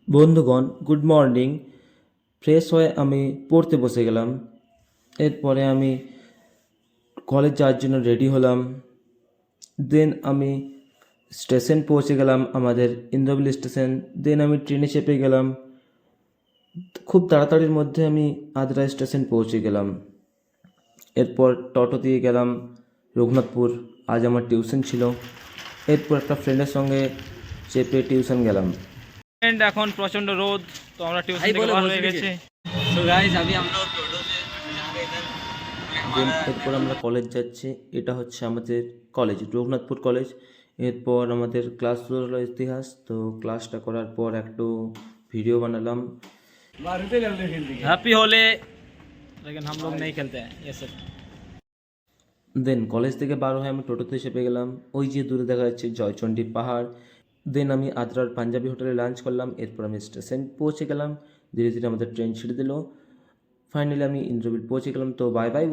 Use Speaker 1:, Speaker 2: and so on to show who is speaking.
Speaker 1: বন্ধুগণ, good morning. Fresh হয়ে আমি পড়তে বসে গেলাম। এরপরে আমি কলেজ যাওয়ার জন্য রেডি হলাম। দেন আমি স্টেশন পৌঁছে গেলাম, আমাদের ইন্দ্রবিল স্টেশন। দেন আমি ট্রেনে চেপে গেলাম। খুব তাড়াতাড়ির মধ্যে আমি আদ্রা স্টেশন পৌঁছে গেলাম। এরপর টোটো দিয়ে গেলাম রঘুনাথপুর। আজ আমার টিউশন ছিল। এরপর একটা ফ্রেন্ডের সঙ্গে চেপে টিউশন গেলাম।
Speaker 2: एंड এখন প্রচন্ড রোদ, তো আমরা টিউশন থেকে বার হয়ে গেছে।
Speaker 3: तो गाइस अभी हम लोग टोटो से जा रहे इधर
Speaker 1: দেন
Speaker 3: हमारा
Speaker 1: এরপর আমরা কলেজ যাচ্ছি। এটা হচ্ছে আমাদের কলেজ, রঘুনাথপুর কলেজ। এরপর আমাদের ক্লাস শুরু হলো ইতিহাস। তো ক্লাসটা করার পর একটু ভিডিও বানালাম।
Speaker 2: हैप्पी होले, लेकिन हम लोग नहीं खेलते हैं ये सब।
Speaker 1: দেন কলেজ থেকে বার হয়ে আমি টোটোতে চেপে গেলাম। ওই যে দূরে দেখা যাচ্ছে জয়চণ্ডী পাহাড়। দেন আমি আদ্রার পাঞ্জাবি হোটেলে লাঞ্চ করলাম। এরপর আমি স্টেশন পৌঁছে গেলাম। ধীরে ধীরে আমাদের ট্রেন ছেড়ে দিল। ফাইনালি আমি ইন্দ্রবিল পৌঁছে গেলাম। তো বাই বাই।